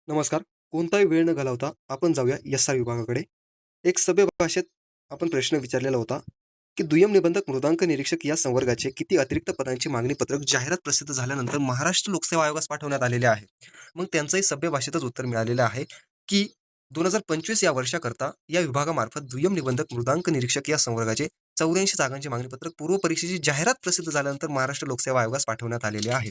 नमस्कार. कोणताही वेळ न घालवता आपण जाऊया एस-आर विभागाकडे. एक सभ्य भाषेत आपण प्रश्न विचारलेला होता, की दुय्यम निबंधक मृदांक निरीक्षक या संवर्गाचे किती अतिरिक्त पदांची मागणी पत्रक जाहिरात प्रसिद्ध झाल्यानंतर महाराष्ट्र लोकसेवा आयोगास पाठवण्यात आलेले आहे. मग त्यांचंही सभ्य भाषेतच उत्तर मिळालेलं आहे, की 2025 या वर्षाकरता या विभागामार्फत दुय्यम निबंधक मृदांक निरीक्षक या संवर्गाचे 84 जागांचे मागणी पत्रक पूर्व परीक्षेची जाहिरात प्रसिद्ध झाल्यानंतर महाराष्ट्र लोकसेवा आयोगास पाठवण्यात आलेले आहे.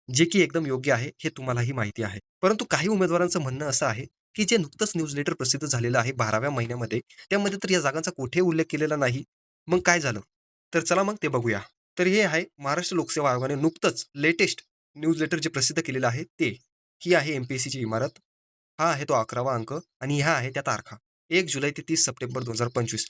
जे की एकदम योग्य आहे, हे तुम्हालाही माहिती आहे. परंतु काही उमेदवारांचं म्हणणं असं आहे, की जे नुकतंच न्यूजलेटर प्रसिद्ध झालेलं आहे 12व्या महिन्यामध्ये, त्यामध्ये तर या जागांचा कुठेही उल्लेख केलेला नाही. मग काय झालं? तर चला मग ते बघूया. तर हे आहे महाराष्ट्र लोकसेवा आयोगाने नुकतंच लेटेस्ट न्यूजलेटर जे प्रसिद्ध केलेलं आहे ते. ही आहे एम-पी-एस-सीची इमारत. हा आहे तो 11वा अंक आणि ह्या आहे त्या तारखा. 1 जुलै ते 30 सप्टेंबर 2025.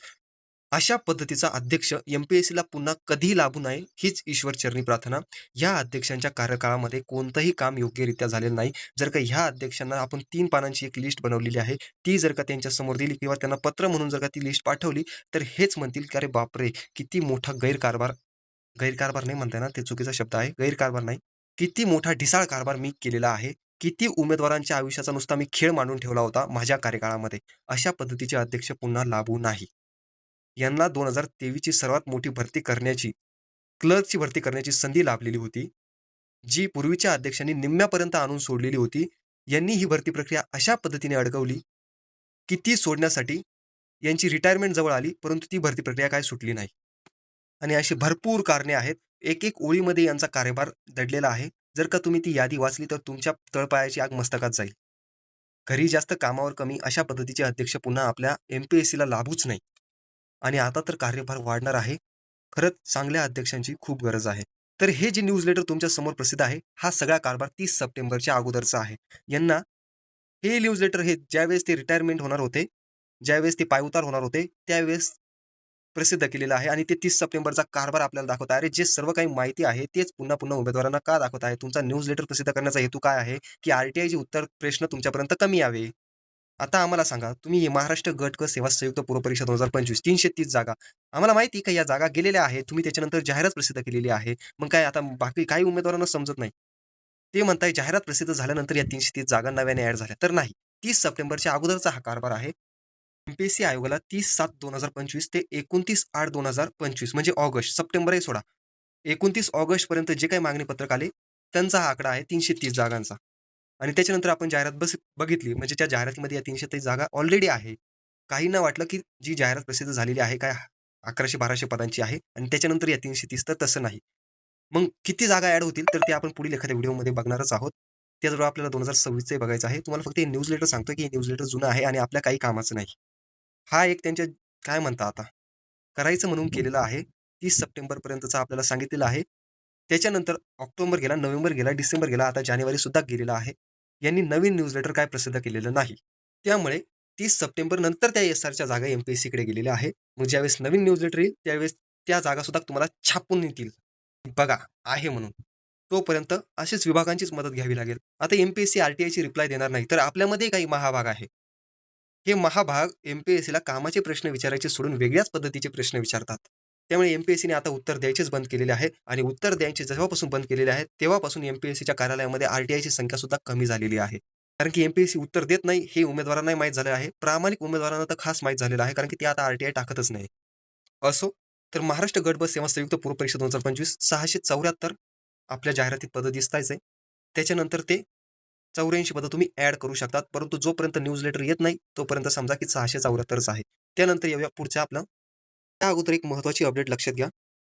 अशा पद्धतीचा अध्यक्ष एम-पी-एस-सीला पुन्हा कधीही लाभू नये, हीच ईश्वरचरणी प्रार्थना. या अध्यक्षांच्या कार्यकाळामध्ये कोणतंही काम योग्यरित्या झालेलं नाही. जर का ह्या अध्यक्षांना आपण 3 पानांची एक लिस्ट बनवलेली आहे, ती जर का त्यांच्यासमोर दिली किंवा त्यांना पत्र म्हणून जर का ती लिस्ट पाठवली, तर हेच म्हणतील, की "अरे बापरे! किती मोठा गैरकारभार." गैरकारभार नाही म्हणता येणार, ते चुकीचा शब्द आहे. गैरकारभार नाही. किती मोठा ढिसाळ कारभार मी केलेला आहे. किती उमेदवारांच्या आयुष्याचा नुसता मी खेळ मांडून ठेवला होता माझ्या कार्यकाळामध्ये. अशा पद्धतीचे अध्यक्ष पुन्हा लाभू नाही. यांना 2023 ची सर्वात मोठी भरती करण्याची, क्लर्कची भरती करण्याची संधी लाभलेली होती, जी पूर्वीच्या अध्यक्षांनी निम्म्यापर्यंत आणून सोडलेली होती. यांनी ही भरती प्रक्रिया अशा पद्धतीने अडकवली, की ती सोडण्यासाठी यांची रिटायरमेंट जवळ आली, परंतु ती भरती प्रक्रिया काय सुटली नाही. आणि अशी भरपूर कारणे आहेत. एक-एक ओळीमध्ये यांचा कार्यभार दडलेला आहे. जर का तुम्ही ती यादी वाचली, तर तुमच्या तळपायाची आग मस्तकात जाईल. घरी जास्त कामावर कमी अशा पद्धतीचे अध्यक्ष पुन्हा आपल्या एम-पी-एस-सीला लाभूच नाही. आणि आता तर कार्यभार वाढणार आहे. खरंच चांगल्या अध्यक्षांची खूप गरज आहे. तर हे जे न्यूजलेटर तुमच्या समोर प्रसिद्ध आहे, हा सगळा कारभार 30 सप्टेंबरच्या अगोदरचा आहे. यांना हे न्यूजलेटर हे ज्यावेळेस ते रिटायरमेंट होणार होते, ज्यावेळेस ते पायउतार होणार होते, त्यावेळेस प्रसिद्ध केलेलं आहे आणि ते 30 सप्टेंबरचा कारभार आपल्याला दाखवत आहे. अरे, जे सर्व काही माहिती आहे, तेच पुन्हा-पुन्हा उमेदवारांना का दाखवत आहे? तुमचा न्यूजलेटर प्रसिद्ध करण्याचा हेतू काय आहे? की आर-टी-आयचे उत्तर प्रश्न तुमच्यापर्यंत कमी यावे. आता आम्हाला सांगा, तुम्ही हे महाराष्ट्र गट क सेवा संयुक्त पूर्व परीक्षा 2025 330 जागा. आम्हाला माहिती आहे का या जागा गेलेल्या आहेत. तुम्ही त्याच्यानंतर जाहिरात प्रसिद्ध केलेली आहे. मग काय आता बाकी काही उमेदवारांना समजत नाही. ते म्हणताय जाहिरात प्रसिद्ध झाल्यानंतर या 330 जागा नव्याने ॲड झाल्या. तर नाही. 30 सप्टेंबरच्या अगोदरचा हा कारभार आहे. एम-पी-एस-सी आयोगाला 30/7/2025 ते 29/8/2025 म्हणजे ऑगस्ट, सप्टेंबरही सोडा. 29 ऑगस्टपर्यंत जे काही मागणी पत्रक आले, त्यांचा हा आकडा आहे 330 जागांचा. आणि त्याच्यानंतर आपण जाहिरात बघितली म्हणजे त्या जाहिरातीमध्ये या 330 जागा ऑलरेडी आहे. काहींना वाटलं, की जी जाहिरात प्रसिद्ध झालेली आहे काय 1100-1200 पदांची आहे आणि त्याच्यानंतर या 330 तर तसं नाही. मग किती जागा ॲड होतील तर ते आपण पुढील एखाद्या व्हिडिओमध्ये बघणारच आहोत. त्याचबरोबर आपल्याला 2026चंही बघायचं आहे. तुम्हाला फक्त हे न्यूजलेटर सांगतोय, की हे न्यूजलेटर जुनं आहे आणि आपल्या काही कामाचं नाही. हा एक त्यांच्या काय म्हणता आता, करायचं म्हणून केलेलं आहे. 30 सप्टेंबरपर्यंतचा आपल्याला सांगितलेलं आहे. त्याच्यानंतर ऑक्टोबर गेला, नोव्हेंबर गेला, डिसेंबर गेला, आता जानेवारीसुद्धा गेलेला आहे. यांनी नवीन न्यूजलेटर काय प्रसिद्ध केलेलं नाही. त्यामुळे 30 सप्टेंबर नंतर त्या एस-आरच्या जागा एम-पी-एस-सीकडे गेलेल्या आहे. मग ज्यावेळेस नवीन न्यूजलेटर येईल, त्यावेळेस त्या जागासुद्धा तुम्हाला छापून येतील. बघा, आहे म्हणून. तोपर्यंत अशाच विभागांचीच मदत घ्यावी लागेल. आता एम-पी-एस-सी आर-टी-आयची रिप्लाय देणार नाही, तर आपल्यामध्ये काही महाभाग आहे. हे महाभाग एम-पी-एस-सीला कामाचे प्रश्न विचारायचे सोडून वेगळ्याच पद्धतीचे प्रश्न विचारतात. त्यामुळे एम-पी-एस-सीने आता उत्तर द्यायचेच बंद केलेले आहे आणि उत्तर द्यायचे जेव्हापासून बंद केलेले आहेत, तेव्हापासून एम-पी-एस-सीच्या कार्यालयामध्ये आर-टी-आयची संख्या सुद्धा कमी झालेली आहे. कारण की एम-पी-एस-सी उत्तर देत नाही, हे उमेदवारांनाही माहीत झालेलं आहे. प्रामाणिक उमेदवारांना तर खास माहीत झालेलं आहे, कारण की ते आता आर-टी-आय टाकतच नाही. असो, तर महाराष्ट्र गट बस सेवा संयुक्त पूर्व परीक्षा 2025 674 आपल्या जाहिरातीत पदं दिसतायच आहे. त्याच्यानंतर ते 84 पदं तुम्ही ॲड करू शकतात. परंतु जोपर्यंत न्यूजलेटर येत नाही, तोपर्यंत समजा की 674च आहे. त्यानंतर येऊया पुढच्या आपलं त्या अगोदर एक महत्त्वाची अपडेट लक्षात घ्या,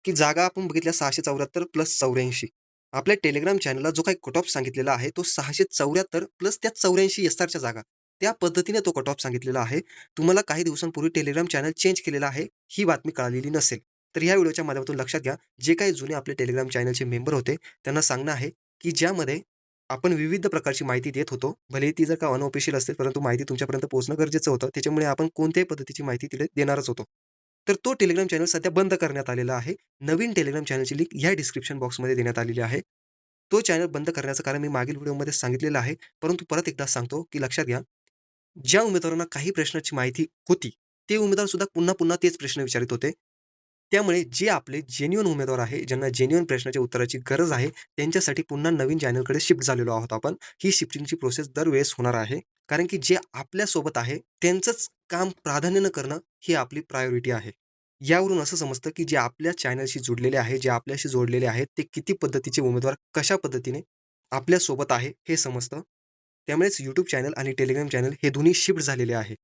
की जागा आपण बघितल्या 674 प्लस 84. आपल्या टेलिग्राम चॅनलला जो काही कट ऑफ सांगितलेला आहे, तो 674 प्लस त्या 84 एस-आरच्या जागा. त्या पद्धतीने तो कट ऑफ सांगितलेला आहे. तुम्हाला काही दिवसांपूर्वी टेलिग्राम चॅनल चेंज केलेला आहे, ही बातमी कळालेली नसेल. तर ह्या व्हिडिओच्या माध्यमातून लक्षात घ्या, जे काही जुने आपले टेलिग्राम चॅनलचे मेंबर होते, त्यांना सांगणं आहे, की ज्यामध्ये आपण विविध प्रकारची माहिती देत होतो. भलेही ती जर का अनऑफिशियल असेल, परंतु माहिती तुमच्यापर्यंत पोहोचणं गरजेचं होतं. त्याच्यामुळे आपण कोणत्याही पद्धतीची माहिती तिथे देणारच होतो. तर तो टेलिग्राम चॅनल सध्या बंद करण्यात आलेला आहे. नवीन टेलिग्राम चॅनलची लिंक ह्या डिस्क्रिप्शन बॉक्समध्ये देण्यात आलेली आहे. तो चॅनल बंद करण्याचं कारण मी मागील व्हिडिओमध्ये सांगितलेलं आहे. परंतु परत एकदा सांगतो, की लक्षात घ्या, ज्या उमेदवारांना काही प्रश्नाची माहिती होती, ते उमेदवार सुद्धा पुन्हा-पुन्हा तेच प्रश्न विचारित होते. त्यामुळे जे आपले जेन्युइन उमेदवार आहे, ज्यांना जेन्युइन प्रश्नाच्या उत्तराची गरज आहे, त्यांच्यासाठी पुन्हा नवीन चॅनलकडे शिफ्ट झालेलो आहोत आपण. ही शिफ्टिंगची प्रोसेस दरवेळेस होणार आहे. कारण की जे आपल्यासोबत आहे, त्यांचंच काम प्राधान्यानं करणं ही आपली प्रायोरिटी आहे. यावरून असं समजतं, की जे आपल्या चॅनलशी जुडलेले आहे, जे आपल्याशी जोडलेले आहेत, ते किती पद्धतीचे उमेदवार कशा पद्धतीने आपल्यासोबत आहे, हे समजतं. त्यामुळेच YouTube चॅनल आणि Telegram चॅनल हे दोन्ही शिफ्ट झालेले आहे.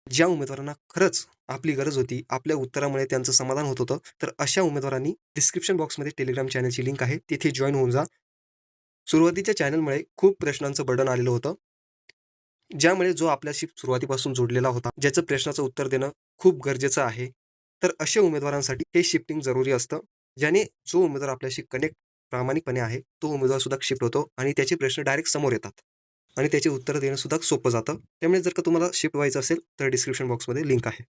ज्या उमेदवारांना खरंच आपली गरज होती, आपल्या उत्तरामुळे त्यांचं समाधान होत होतं, तर अशा उमेदवारांनी डिस्क्रिप्शन बॉक्समध्ये Telegram चॅनलची लिंक आहे, तिथे जॉइन होऊन जा. सुरुवातीच्या चॅनलमुळे खूप प्रश्नांचं बर्डन आलेलं होतं. ज्यामुळे जो आपल्याशी सुरुवातीपासून जोडलेला होता, ज्याचं प्रश्नाचं उत्तर देणं खूप गरजेचं आहे. तर अशा उमेदवारांसाठी हे शिफ्टिंग जरुरी असतं. ज्याने जो उमेदवार आपल्याशी कनेक्ट प्रामाणिकपणे आहे, तो उमेदवार सुद्धा शिफ्ट होतो आणि त्याचे प्रश्न डायरेक्ट समोर येतात आणि त्याची उत्तरं देणं सुद्धा सोपं जातं. त्यामुळे जर का तुम्हाला शिफ्ट व्हायचं असेल, तर डिस्क्रिप्शन बॉक्समध्ये लिंक आहे.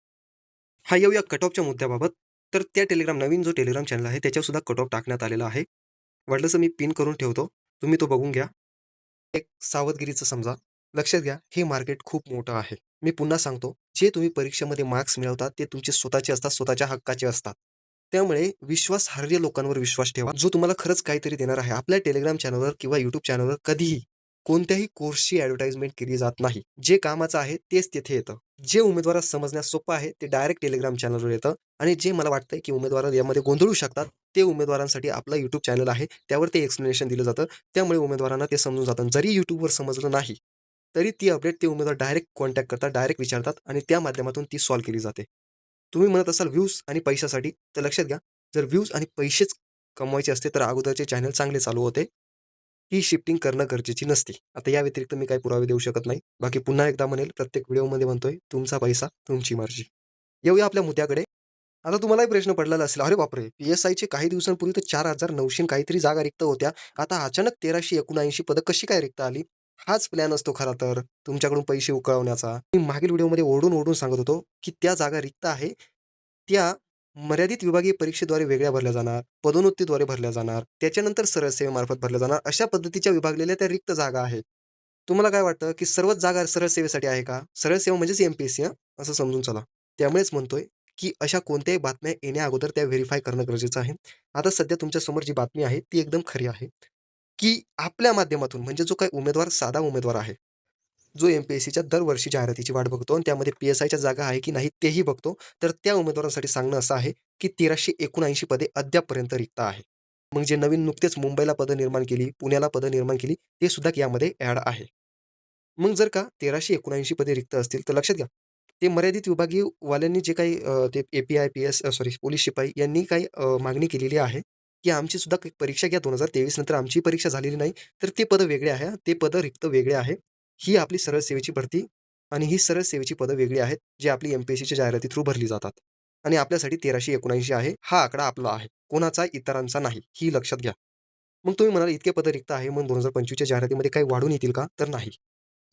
हा येऊया कट ऑफच्या मुद्द्याबाबत. तर त्या नवीन जो Telegram चॅनल आहे, त्याच्यावर सुद्धा कट ऑफ टाकण्यात आलेला आहे. वाटलंच तर मी पिन करून ठेवतो. तुम्ही तो बघून घ्या. एक सावधगिरीचं समजा. लक्षात घ्या, हे मार्केट खूप मोठं आहे. मी पुन्हा सांगतो, जे तुम्ही परीक्षेमध्ये मार्क्स मिळवतात, ते तुमचे स्वतःचे असतात, स्वतःच्या हक्काचे असतात. त्यामुळे विश्वासार्ह लोकांवर विश्वास ठेवा, जो तुम्हाला खरंच काहीतरी देणार आहे. आपल्या Telegram चॅनलवर किंवा YouTube चॅनलवर कधीही कोणत्याही कोर्सची ॲडव्हर्टाइजमेंट केली जात नाही. जे कामाचं आहे तेच तिथे येतं. जे उमेदवारास समजण्यास सोपं आहे, ते डायरेक्ट Telegram चॅनलवर येतं आणि जे मला वाटतंय, की उमेदवार यामध्ये गोंधळू शकतात, ते उमेदवारांसाठी आपला YouTube चॅनल आहे. त्यावर ते एक्सप्लेनेशन दिलं जातं. त्यामुळे उमेदवारांना ते समजून जातं. जरी YouTubeवर समजलं नाही, तरी ती अपडेट ते उमेदवार डायरेक्ट कॉन्टॅक्ट करतात, डायरेक्ट विचारतात आणि त्या माध्यमातून ती सॉल्व्ह केली जाते. तुम्ही म्हणत असाल व्ह्यूज आणि पैशासाठी, तर लक्षात घ्या, जर व्ह्यूज आणि पैसेच कमवायचे असते, तर अगोदरचे चॅनल चांगले चालू होते. ही शिफ्टिंग करणं गरजेची नसते. आता या व्यतिरिक्त मी काही पुरावे देऊ शकत नाही. बाकी पुन्हा एकदा म्हणेल, प्रत्येक व्हिडिओमध्ये म्हणतोय, तुमचा पैसा, तुमची मर्जी. येऊया आपल्या मुद्द्याकडे. आता तुम्हालाही प्रश्न पडलेला असेल, "अरे बापरे! पी-एस-आयचे काही दिवसांपूर्वी तर 4,900 काहीतरी जागा रिक्त होत्या. आता अचानक 1,379 पदं कशी काय रिक्त आली?" हाच प्लॅन असतो खरा तर, तुमच्याकडून पैसे उकळवण्याचा. मी मागील व्हिडिओमध्ये ओरडून सांगत होतो, की त्या जागा रिक्त आहे. त्या मर्यादित विभागीय परीक्षेद्वारे वेगळ्या भरल्या जाणार, पदोन्नतीद्वारे भरल्या जाणार, त्याच्यानंतर सरळ सेवेमार्फत भरल्या जाणार. अशा पद्धतीच्या विभागलेल्या त्या रिक्त जागा आहेत. तुम्हाला काय वाटतं, की सर्वच जागा सरळ सेवेसाठी आहे का? सरळ सेवा म्हणजेच एम-पी-एस-सी असं समजून चला. त्यामुळेच म्हणतोय, की अशा कोणत्याही बातम्या येण्याअगोदर त्या व्हेरिफाय करणं गरजेचं आहे. आता सध्या तुमच्यासमोर जी बातमी आहे, ती एकदम खरी आहे, की आपल्या माध्यमातून म्हणजे जो काही उमेदवार साधा उमेदवार आहे, जो एम-पी-एस-सीच्या दरवर्षी जाहिरातीची वाट बघतो आणि त्यामध्ये पी-एस-आयच्या जागा आहे की नाही तेही बघतो. तर त्या उमेदवारांसाठी सांगणं असं आहे, की 1379 पदे अद्यापपर्यंत रिक्त आहे. मग जे नवीन नुकतेच मुंबईला पदं निर्माण केली, पुण्याला पदं निर्माण केली, ते सुद्धा यामध्ये ॲड आहे. मग जर का 1379 पदे रिक्त असतील, तर लक्षात घ्या, ते मर्यादित विभागीय वाल्यांनी जे काही ते ए-पी-आय, पी-एस सॉरी पोलीस शिपाई यांनी काही मागणी केलेली आहे, की आमची सुद्धा काही परीक्षा घ्या 2023 नंतर आमची परीक्षा झालेली नाही, तर ते पदं वेगळे आहे. ते पदं रिक्त वेगळे आहे. ही आपली सरळ सेवेची भरती आणि ही सरळ सेवेची पदं वेगळी आहेत, जी आपली एम-पी-एस-सीच्या जाहिराती थ्रू भरली जातात. आणि आपल्यासाठी 1379 आहे. हा आकडा आपला आहे. कोणाचा इतरांचा नाही. ही लक्षात घ्या. मग तुम्ही म्हणाल इतके पदं रिक्त आहे, मग 2025च्या जाहिरातीमध्ये काही वाढून येतील का? तर नाही.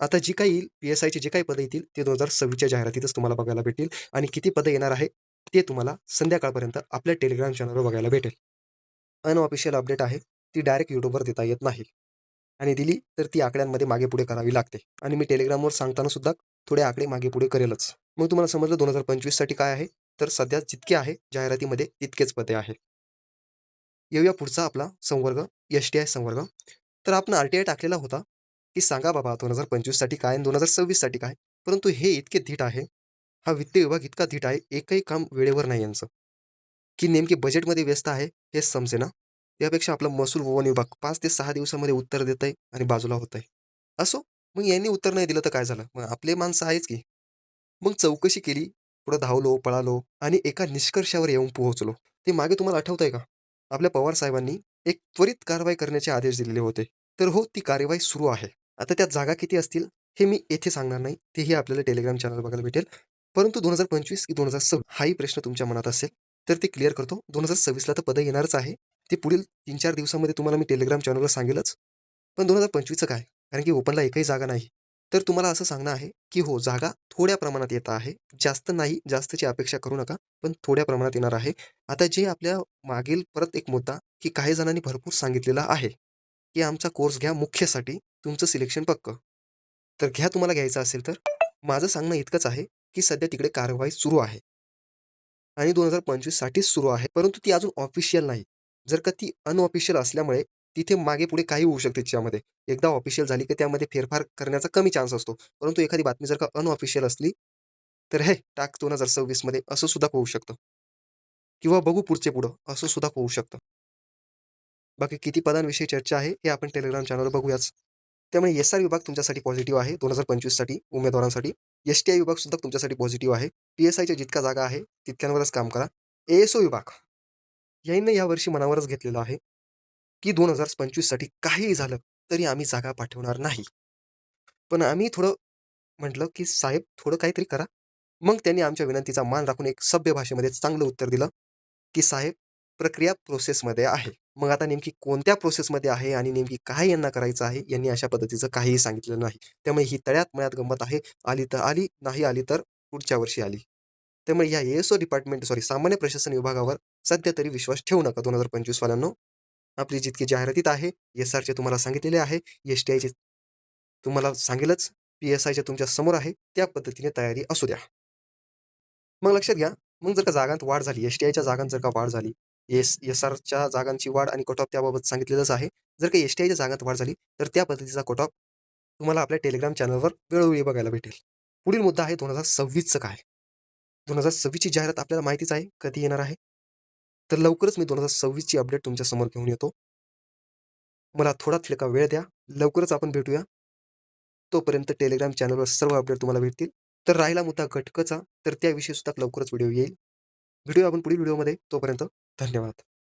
आता जी काही येईल, पी-एस-आयची जे काही पदं येतील, ते 2026च्या जाहिरातीतच तुम्हाला बघायला भेटतील आणि किती पदं येणार आहे, ते तुम्हाला संध्याकाळपर्यंत आपल्या Telegram चॅनलवर बघायला भेटेल. अनऑफिशियल अपडेट आहे, ती डायरेक्ट YouTubeवर देता येत नाही आणि दिली तर ती आकड्यांमध्ये मागे-पुढे करावी लागते आणि मी Telegramवर सांगताना सुद्धा थोडे आकडे मागे-पुढे करेलच. मग तुम्हाला समजलं 2025 साठी काय आहे? तर सध्या जितके आहे जाहिरातीमध्ये तितकेच पदे आहेत. येऊया पुढचा आपला संवर्ग, एस-टी-आय संवर्ग. तर आपण आर-टी-आय टाकलेला होता, की सांगा बाबा 2025 साठी काय आणि 2026 साठी काय? परंतु हे इतके धीट आहे, हा वित्त विभाग इतका धीट आहे, एकही काम वेळेवर नाही यांचं, की नेमके बजेटमध्ये व्यस्त आहे हेच समजेना. त्यापेक्षा आपला महसूल व वन विभाग 5 ते 6 दिवसामध्ये उत्तर देतंय आणि बाजूला होतंय. असो, मग यांनी उत्तर नाही दिलं तर काय झालं? मग आपले माणसं आहेच की. मग चौकशी केली, पुढे धावलो, पळालो आणि एका निष्कर्षावर येऊन पोहोचलो. ते मागे तुम्हाला आठवतंय का? आपल्या पवार साहेबांनी एक त्वरित कारवाई करण्याचे आदेश दिलेले होते. तर हो, ती कार्यवाही सुरू आहे. आता त्या जागा किती असतील, हे मी येथे सांगणार नाही. तेही आपल्याला Telegram चॅनल बघायला भेटेल. परंतु 2025 की 2026 हाही प्रश्न तुमच्या मनात असेल, तर ते क्लिअर करतो. 2026ला तर पदं येणारच आहे. ते पुढील 3-4 दिवसामध्ये तुम्हाला मी Telegram चॅनलवर सांगेलच. पण 2025चं काय? कारण की ओपनला एकही जागा नाही. तर तुम्हाला असं सांगणं आहे, की हो, जागा थोड्या प्रमाणात येत आहे. जास्त नाही, जास्तची अपेक्षा करू नका, पण थोड्या प्रमाणात येणार आहे. आता जे आपल्या मागील परत एक मुद्दा, की काही जणांनी भरपूर सांगितलेला आहे, की आमचा कोर्स घ्या मुख्यसाठी, तुमचं सिलेक्शन पक्कं. तर घ्या तुम्हाला घ्यायचं असेल तर. माझं सांगणं इतकंच आहे, की सध्या तिकडे कारवाई सुरू आहे. आणि 2025 साठीच सुरू आहे. परंतु ती अजून ऑफिशियल नाही. जर का ती अनऑफिशियल असल्यामुळे तिथे मागे-पुढे काही होऊ शकते तिच्यामध्ये. एकदा ऑफिशियल झाली की त्यामध्ये फेरफार करण्याचा कमी चान्स असतो. परंतु एखादी बातमी जर का अनऑफिशियल असली, तर हे टाक 2026 मध्ये असं सुद्धा होऊ शकतं किंवा बघू पुढचे पुढं असं सुद्धा होऊ शकतं. बाकी किती पदांविषयी चर्चा आहे हे आपण टेलिग्राम चॅनलवर बघूयाच. त्यामुळे एस-आर विभाग तुमच्यासाठी पॉझिटिव्ह आहे 2025 साठी उमेदवारांसाठी. एस-टी-आय विभाग सुद्धा तुमच्यासाठी पॉझिटिव्ह आहे. पी-एस-आयच्या जितक्या जागा आहे तितक्यांवरच काम करा. ए-एस-ओ विभाग यांनी यावर्षी मनावरच घेतलेलं आहे, की 2025 साठी काहीही झालं तरी आम्ही जागा पाठवणार नाही. पण आम्ही थोडं म्हटलं, की "साहेब थोडं काहीतरी करा." मग त्यांनी आमच्या विनंतीचा मान राखून एक सभ्य भाषेमध्ये चांगलं उत्तर दिलं, की "साहेब प्रक्रिया प्रोसेसमध्ये आहे." मग आता नेमकी कोणत्या प्रोसेसमध्ये आहे आणि नेमकी काय यांना करायचं आहे, यांनी अशा पद्धतीचं काहीही सांगितलेलं नाही. त्यामुळे ही तळ्यात-मळ्यात गंमत आहे. आली तर आली, नाही आली तर पुढच्या वर्षी आली. त्यामुळे या ए-एस-ओ डिपार्टमेंट सामान्य प्रशासन विभागावर सध्या तरी विश्वास ठेवू नका 2025 वाल्यांनो. आपली जितकी जाहिरातीत आहे, एस-आरचे तुम्हाला सांगितलेले आहे, एस-टी-आयचे तुम्हाला सांगेलच, पी-एस-आयच्या तुमच्या समोर आहे, त्या पद्धतीने तयारी असू द्या. मग लक्षात घ्या, मग जर का जागांत वाढ झाली, एस-टी-आयच्या जागांत जर का वाढ झाली, एस-आरच्या जागांची वाढ आणि कट ऑफ त्याबाबत सांगितलेलंच आहे. जर का एस-टी-आयच्या जागांत वाढ झाली, तर त्या पद्धतीचा कट ऑफ तुम्हाला आपल्या टेलिग्राम चॅनलवर वेळोवेळी बघायला भेटेल. पुढील मुद्दा आहे 2026चं काय? 2026 ची जाहिरात आपल्याला माहितीच आहे, कधी येणार आहे. तर लवकरच मी 2026 ची अपडेट तुमच्यासमोर घेऊन येतो. मला थोडा वेळ द्या. लवकरच आपण भेटूया. तोपर्यंत टेलिग्राम चॅनलवर सर्व अपडेट तुम्हाला भेटतील. तर राहिला मुद्दा घटकाचा, तर त्याविषयी सुद्धा लवकरच व्हिडिओ येईल. भेटूया आपण पुढील व्हिडिओमध्ये. तोपर्यंत धन्यवाद.